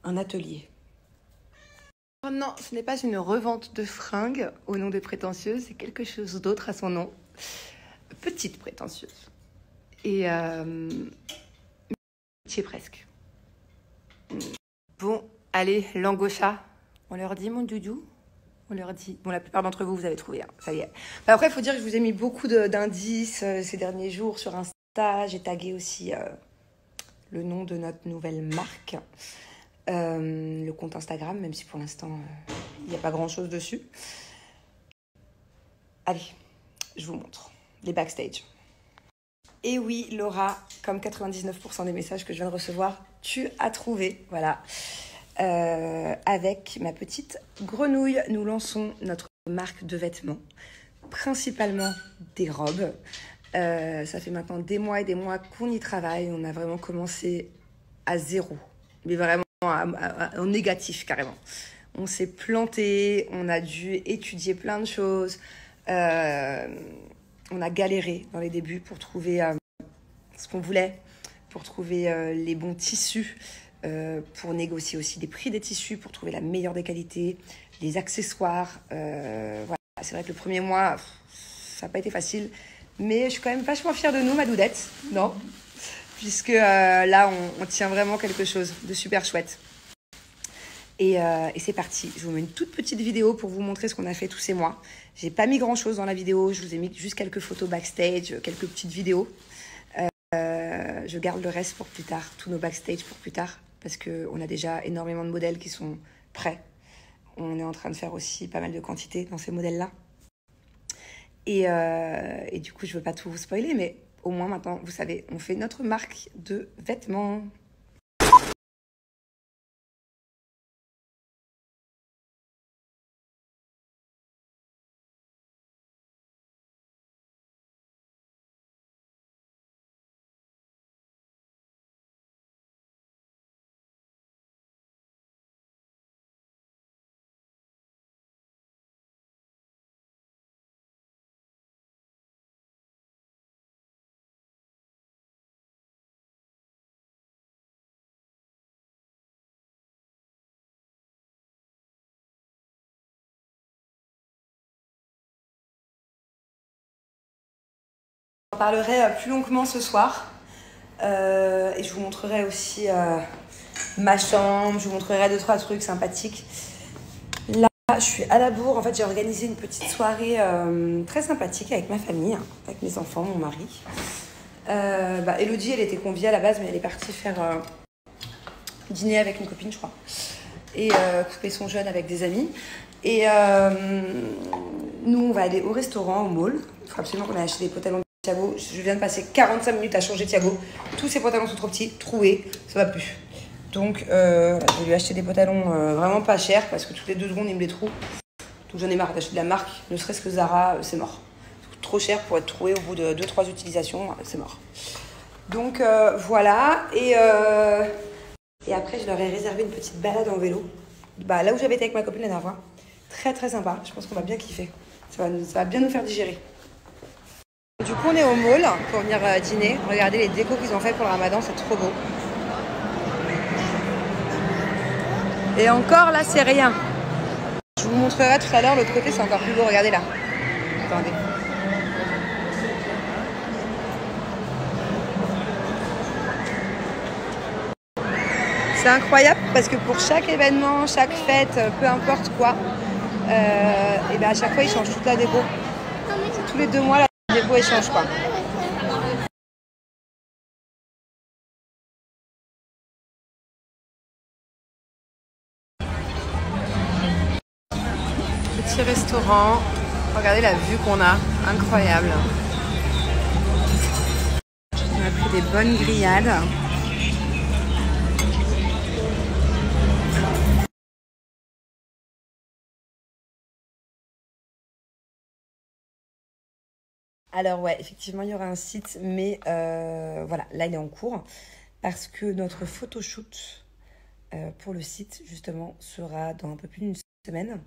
un atelier. Oh non, ce n'est pas une revente de fringues au nom des prétentieuses, c'est quelque chose d'autre à son nom. Petite prétentieuse. Et métier presque. Bon, allez, Langocha. On leur dit mon doudou? On leur dit. Bon, la plupart d'entre vous, vous avez trouvé, hein, ça y est. Bah, après, il faut dire que je vous ai mis beaucoup d'indices ces derniers jours sur Insta. J'ai tagué aussi le nom de notre nouvelle marque. Le compte Instagram, même si pour l'instant, il n'y a pas grand-chose dessus. Allez, je vous montre les backstage. Et oui, Laura, comme 99% des messages que je viens de recevoir, tu as trouvé, voilà. Avec ma petite grenouille, nous lançons notre marque de vêtements, principalement des robes. Ça fait maintenant des mois et des mois qu'on y travaille. On a vraiment commencé à zéro, mais vraiment en négatif carrément. On s'est planté, on a dû étudier plein de choses. On a galéré dans les débuts pour trouver ce qu'on voulait, pour trouver les bons tissus, pour négocier aussi des prix des tissus, pour trouver la meilleure des qualités, les accessoires. Voilà. C'est vrai que le premier mois, ça n'a pas été facile, mais je suis quand même vachement fière de nous, ma doudette, non? Puisque là, on tient vraiment quelque chose de super chouette. Et c'est parti. Je vous mets une toute petite vidéo pour vous montrer ce qu'on a fait tous ces mois. J'ai pas mis grand-chose dans la vidéo. Je vous ai mis juste quelques photos backstage, quelques petites vidéos. Je garde le reste pour plus tard, tous nos backstage pour plus tard, parce qu'on a déjà énormément de modèles qui sont prêts. On est en train de faire aussi pas mal de quantités dans ces modèles-là. Et du coup, je veux pas tout vous spoiler, mais au moins maintenant, vous savez, on fait notre marque de vêtements. J'en parlerai plus longuement ce soir. Et je vous montrerai aussi ma chambre, je vous montrerai 2-3 trucs sympathiques. Là, je suis à la bourre. En fait, j'ai organisé une petite soirée très sympathique avec ma famille, hein, avec mes enfants, mon mari. Elodie, elle était conviée à la base, mais elle est partie faire dîner avec une copine, je crois. Et couper son jeûne avec des amis. Et nous, on va aller au restaurant, au mall. Il faut absolument qu'on aille acheter des pantalons. Thiago, je viens de passer 45 minutes à changer Thiago. Tous ses pantalons sont trop petits, troués, ça va plus. Donc, je vais lui acheter des pantalons vraiment pas chers parce que toutes les 2 secondes, il me les trouve. Donc, j'en ai marre d'acheter de la marque, ne serait-ce que Zara, c'est mort. Trop cher pour être troué au bout de 2-3 utilisations, c'est mort. Donc, voilà. Et après, je leur ai réservé une petite balade en vélo. Là où j'avais été avec ma copine la dernière fois. Très, très sympa. Je pense qu'on va bien kiffer. Ça va bien nous faire digérer. Du coup, on est au mall pour venir dîner. Regardez les décos qu'ils ont fait pour le ramadan, c'est trop beau. Et encore, là, c'est rien. Je vous montrerai tout à l'heure, l'autre côté, c'est encore plus beau. Regardez là. Attendez. C'est incroyable parce que pour chaque événement, chaque fête, peu importe quoi, et à chaque fois, ils changent toute la déco. C'est tous les 2 mois, la déco, elle change, quoi. Petit restaurant. Regardez la vue qu'on a. Incroyable. On a pris des bonnes grillades. Alors ouais, effectivement, il y aura un site, mais voilà, là, il est en cours parce que notre photoshoot pour le site, justement, sera dans un peu plus d'une semaine.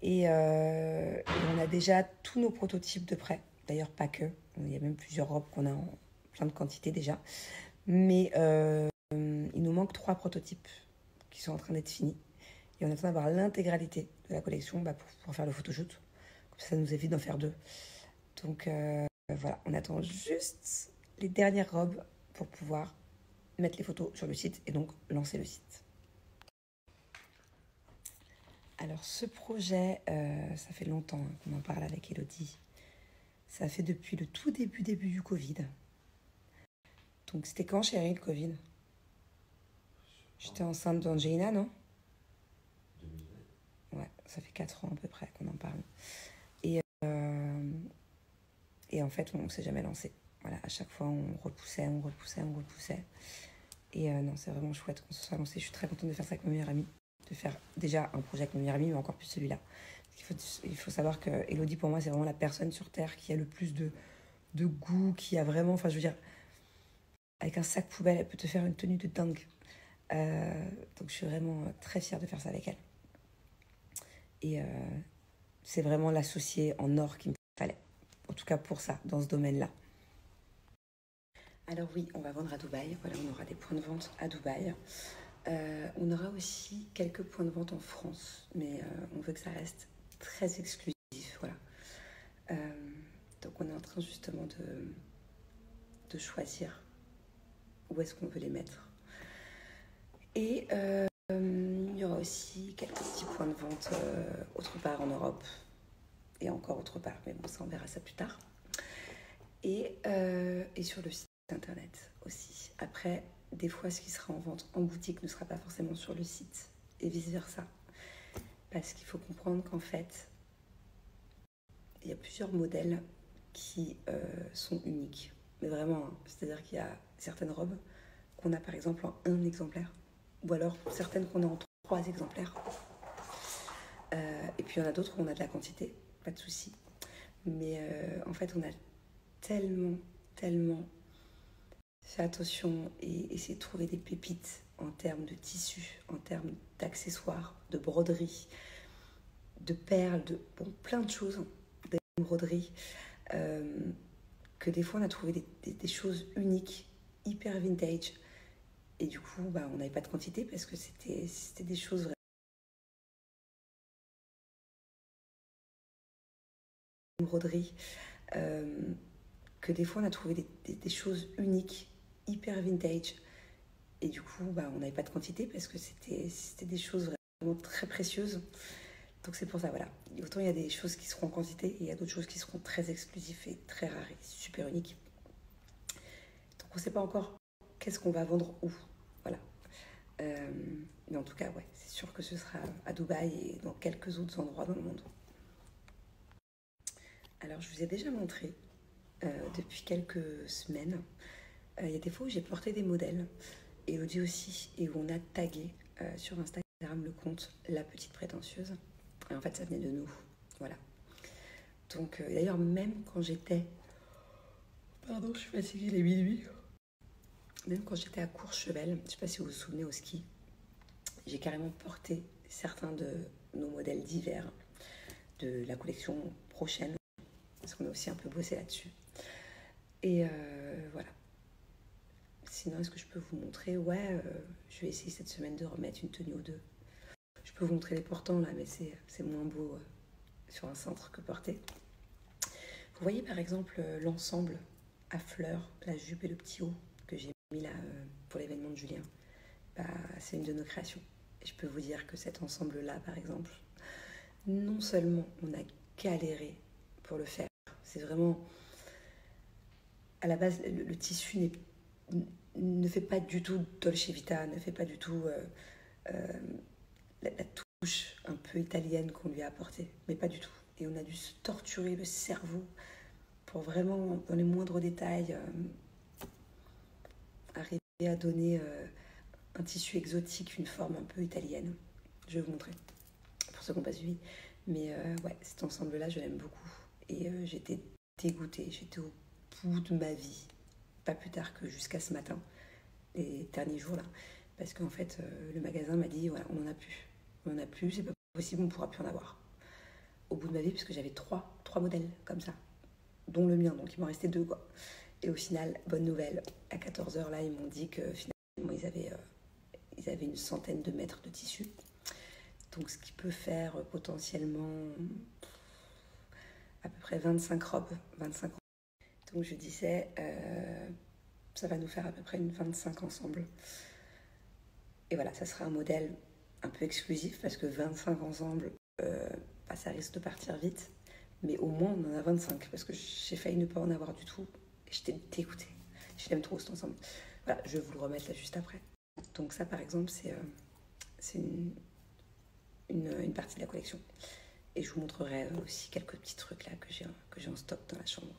Et on a déjà tous nos prototypes de prêt. D'ailleurs, pas que. Il y a même plusieurs robes qu'on a en plein de quantité déjà. Mais il nous manque 3 prototypes qui sont en train d'être finis. Et on attend d'avoir l'intégralité de la collection pour faire le photoshoot. Comme ça nous évite d'en faire deux. Donc voilà, on attend juste les dernières robes pour pouvoir mettre les photos sur le site et donc lancer le site. Alors ce projet, ça fait longtemps qu'on en parle avec Elodie. Ça fait depuis le tout début du Covid. Donc c'était quand, chérie, le Covid? J'étais enceinte d'Angelina, non? 2020. Ouais, ça fait 4 ans à peu près qu'on en parle. Et en fait, on ne s'est jamais lancé. Voilà, à chaque fois, on repoussait. Et non, c'est vraiment chouette qu'on se soit lancé. Je suis très contente de faire ça avec ma meilleure amie. De faire déjà un projet avec ma meilleure amie, mais encore plus celui-là. Il faut savoir que Elodie, pour moi, c'est vraiment la personne sur Terre qui a le plus de goût, qui a vraiment... Enfin, je veux dire, avec un sac poubelle, elle peut te faire une tenue de dingue. Donc, je suis vraiment très fière de faire ça avec elle. Et c'est vraiment l'associé en or qu'il me fallait. En tout cas pour ça, dans ce domaine-là. Alors oui, on va vendre à Dubaï. Voilà, on aura des points de vente à Dubaï. On aura aussi quelques points de vente en France, mais on veut que ça reste très exclusif. Voilà. Donc on est en train justement de choisir où est-ce qu'on veut les mettre. Et il y aura aussi quelques petits points de vente autre part en Europe et encore autre part, mais bon, ça on verra ça plus tard. Et sur le site internet aussi. Après, des fois, ce qui sera en vente en boutique ne sera pas forcément sur le site et vice-versa. Parce qu'il faut comprendre qu'en fait, il y a plusieurs modèles qui sont uniques. Mais vraiment, hein, c'est-à-dire qu'il y a certaines robes qu'on a par exemple en un exemplaire. Ou alors certaines qu'on a en 3 exemplaires. Et puis il y en a d'autres où on a de la quantité, pas de souci. Mais en fait, on a tellement fait attention et essayer de trouver des pépites en termes de tissu, en termes d'accessoires, de broderie, de perles, plein de choses, des broderies, que des fois on a trouvé des choses uniques, hyper vintage. Et du coup, on n'avait pas de quantité parce que c'était des choses vraiment broderie, que des fois on a trouvé des choses uniques, hyper vintage. Et du coup, on n'avait pas de quantité parce que c'était des choses vraiment très précieuses. Donc c'est pour ça, voilà. Autant il y a des choses qui seront en quantité et il y a d'autres choses qui seront très exclusives et très rares et super uniques. Donc on ne sait pas encore qu'est-ce qu'on va vendre où. Voilà. Mais en tout cas, ouais, c'est sûr que ce sera à Dubaï et dans quelques autres endroits dans le monde. Alors, je vous ai déjà montré depuis quelques semaines. Il y a des fois où j'ai porté des modèles, Elodie aussi, et où on a tagué sur Instagram le compte La Petite Prétentieuse. Et en fait, ça venait de nous. Voilà. Donc, d'ailleurs, même quand j'étais... Pardon, je suis fatiguée, il est minuit. Même quand j'étais à Courchevel, je ne sais pas si vous vous souvenez au ski, j'ai carrément porté certains de nos modèles d'hiver de la collection prochaine, parce qu'on a aussi un peu bossé là-dessus. Et voilà. Sinon, est-ce que je peux vous montrer? Ouais, je vais essayer cette semaine de remettre une tenue ou deux. Je peux vous montrer les portants là, mais c'est moins beau sur un cintre que porté. Vous voyez par exemple l'ensemble à fleurs, la jupe et le petit haut que j'ai mis là pour l'événement de Julien. C'est une de nos créations. Et je peux vous dire que cet ensemble-là, par exemple, non seulement on a galéré pour le faire, c'est vraiment... À la base, le tissu ne fait pas du tout Dolce Vita, ne fait pas du tout la touche un peu italienne qu'on lui a apportée, mais pas du tout. Et on a dû se torturer le cerveau pour vraiment, dans les moindres détails, arriver à donner un tissu exotique, une forme un peu italienne. Je vais vous montrer, pour ceux qui n'ont pas suivi. Mais ouais, cet ensemble-là, je l'aime beaucoup. Et j'étais dégoûtée, j'étais au bout de ma vie. Pas plus tard que jusqu'à ce matin, les derniers jours là. Parce qu'en fait, le magasin m'a dit, voilà, on n'en a plus. On n'en a plus, c'est pas possible, on ne pourra plus en avoir. Au bout de ma vie, parce que j'avais trois modèles comme ça, dont le mien, donc il m'en restait 2 quoi. Et au final, bonne nouvelle, à 14h là, ils m'ont dit que finalement ils avaient une centaine de mètres de tissu. Donc ce qui peut faire potentiellement à peu près 25 robes. 25. Donc je disais, ça va nous faire à peu près une 25 ensemble. Et voilà, ça sera un modèle un peu exclusif parce que 25 ensemble, ça risque de partir vite. Mais au moins on en a 25 parce que j'ai failli ne pas en avoir du tout. Et j'étais dégoûtée. Je l'aime trop cet ensemble. Voilà, je vais vous le remettre là juste après. Donc ça par exemple c'est une partie de la collection. Et je vous montrerai aussi quelques petits trucs là que j'ai en stock dans la chambre.